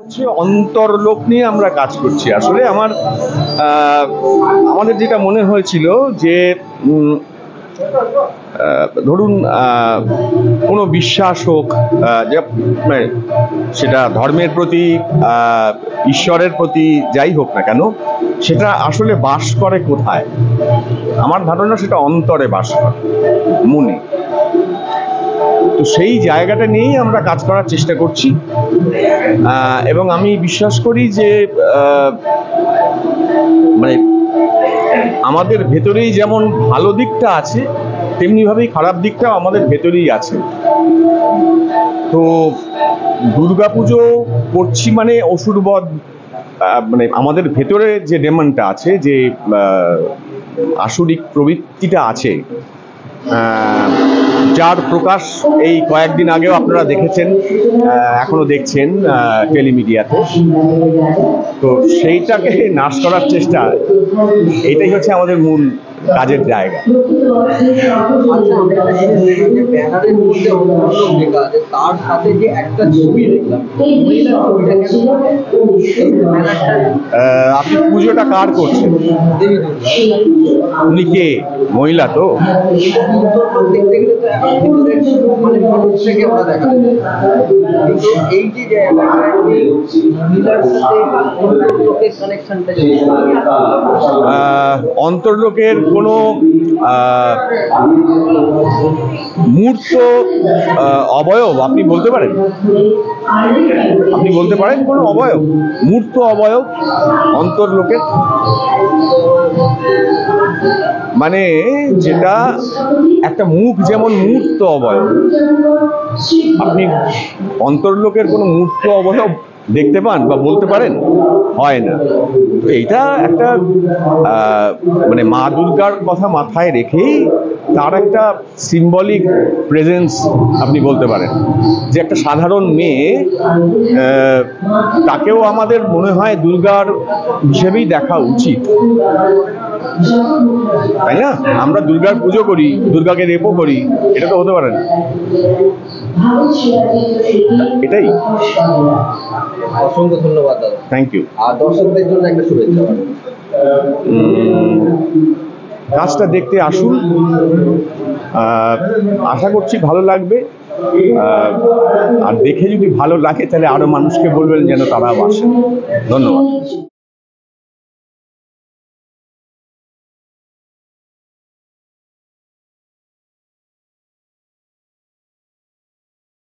হচ্ছে অন্তর্লোক নিয়ে আমরা কাজ করছি। আসলে আমাদের যেটা মনে হয়েছিল যে ধরুন কোনো বিশ্বাস হোক, মানে সেটা ধর্মের প্রতি, ঈশ্বরের প্রতি যাই হোক না কেন, সেটা আসলে বাস করে কোথায়? আমার ধারণা সেটা অন্তরে বাস করে, মনে। তো সেই জায়গাটা নিয়েই আমরা কাজ করার চেষ্টা করছি, এবং আমি বিশ্বাস করি যে মানে আমাদের ভেতরেই যেমন ভালো দিকটা আছে, তেমনিভাবেই খারাপ দিকটাও আমাদের ভেতরেই আছে। তো দুর্গাপুজো করছি মানে অসুরবধ, মানে আমাদের ভেতরে যে ডেমনটা আছে, যে আসরিক প্রবৃত্তিটা আছে, যার প্রকাশ এই কয়েকদিন আগেও আপনারা দেখেছেন, এখনো দেখছেন টেলিমিডিয়াতে। তো সেইটাকে নাশ করার চেষ্টা, এটাই হচ্ছে আমাদের মূল কাজের জায়গা। আপনি পুজোটা কার করছেন? উনি কে? মহিলা তো? অন্তর্লোকের কোনো মূর্ত অবয়ব আপনি বলতে পারেন? আপনি বলতে পারেন কোনো অবয়ব, মূর্ত অবয়ব অন্তর্লোকের? মানে যেটা একটা মুখ যেমন মূর্ত অবয়ব, আপনি অন্তর্লোকের কোনো মূর্ত অবয়ব দেখতে পান বা বলতে পারেন? হয় না। তো এইটা একটা মানে মা দুর্গার কথা মাথায় রেখেই তার একটা সিম্বলিক প্রেজেন্স আপনি বলতে পারেন, যে একটা সাধারণ মেয়ে, তাকেও আমাদের মনে হয় দুর্গার হিসেবেই দেখা উচিত, তাই না? আমরা দুর্গার পুজো করি, দুর্গাকে রেপও করি, এটা তো হতে পারে না। এটাই। অসংখ্য ধন্যবাদ দাদা। Thank you. আর দর্শকদের জন্য একটা শুভেচ্ছা। কাজটা দেখতে আসুন, আশা করছি ভালো লাগবে, আর দেখে যদি ভালো লাগে তাহলে আরো মানুষকে বলবেন যেন তারাও আসে। ধন্যবাদ।